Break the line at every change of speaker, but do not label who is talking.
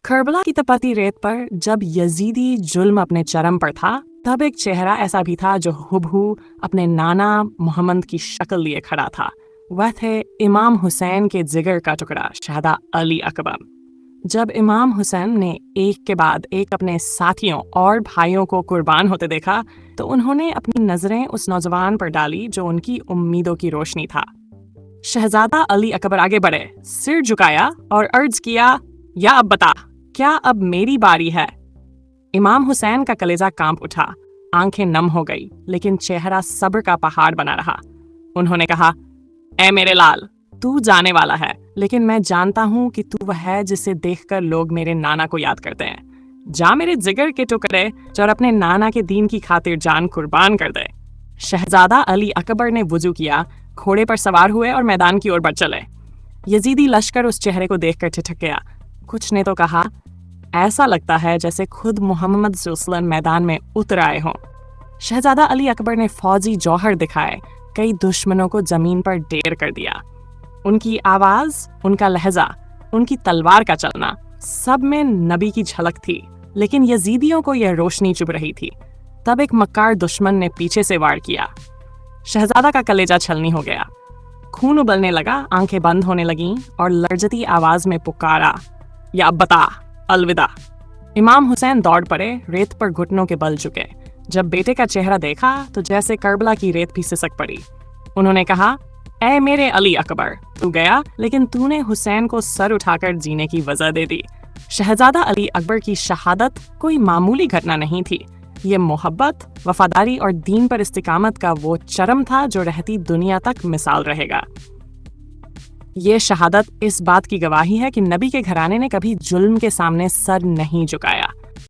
کربلا کی تپتی ریت پر جب یزیدی ظلم اپنے چرم پر تھا تب ایک چہرہ ایسا بھی تھا جو ہبہو اپنے نانا محمد کی شکل لیے کھڑا تھا۔ وہ تھے امام حسین کے جگر کا ٹکڑا شہداء علی اکبر۔ جب امام حسین نے ایک کے بعد ایک اپنے ساتھیوں اور بھائیوں کو قربان ہوتے دیکھا تو انہوں نے اپنی نظریں اس نوجوان پر ڈالی جو ان کی امیدوں کی روشنی تھا۔ شہزادہ علی اکبر آگے بڑھے، سر جھکایا اور عرض کیا، یا اب بتا، کیا اب میری باری ہے؟ امام حسین کا کلیجہ کانپ اٹھا، آنکھیں نم ہو گئی، لیکن چہرہ صبر کا پہاڑ بنا رہا۔ انہوں نے کہا، اے میرے لال، تو جانے والا ہے، لیکن میں جانتا ہوں کہ تو وہ ہے جسے دیکھ کر لوگ میرے نانا کو یاد کرتے ہیں۔ جا میرے جگر کے ٹکڑے اور اپنے نانا کے دین کی خاطر جان قربان کر دے۔ شہزادہ علی اکبر نے وضو کیا، گھوڑے پر سوار ہوئے اور میدان کی اور بڑھ چلے۔ یزیدی لشکر اس چہرے کو دیکھ کر ٹھٹک گیا۔ کچھ نے تو کہا، ایسا لگتا ہے جیسے خود محمد صلی اللہ علیہ وسلم میدان میں اتر آئے ہوں۔ شہزادہ علی اکبر نے فوجی جوہر دکھائے، کئی دشمنوں کو زمین پر ڈیر کر دیا۔ ان کی آواز، ان کا لہجہ، ان کی تلوار کا چلنا، سب میں نبی کی جھلک تھی، لیکن یزیدیوں کو یہ روشنی چبھ رہی تھی۔ تب ایک مکار دشمن نے پیچھے سے وار کیا۔ شہزادہ کا کلیجہ چھلنی ہو گیا، خون ابلنے لگا، آنکھیں بند ہونے لگیں اور لرزتی آواز میں پکارا، یا اب بتا، الوداع۔ امام حسین دوڑ پڑے، ریت پر گھٹنوں کے بل چکے۔ جب بیٹے کا چہرہ دیکھا تو جیسے کربلا کی ریت بھی سسک پڑی۔ انہوں نے کہا، اے میرے علی اکبر، تو گیا لیکن تو نے حسین کو سر اٹھا کر جینے کی وجہ دے دی۔ شہزادہ علی اکبر کی شہادت کوئی معمولی گھٹنا نہیں تھی، یہ محبت، وفاداری اور دین پر استقامت کا وہ چرم تھا جو رہتی دنیا تک مثال رہے گا۔ یہ شہادت اس بات کی گواہی ہے کہ نبی کے گھرانے نے کبھی ظلم کے سامنے سر نہیں جھکایا۔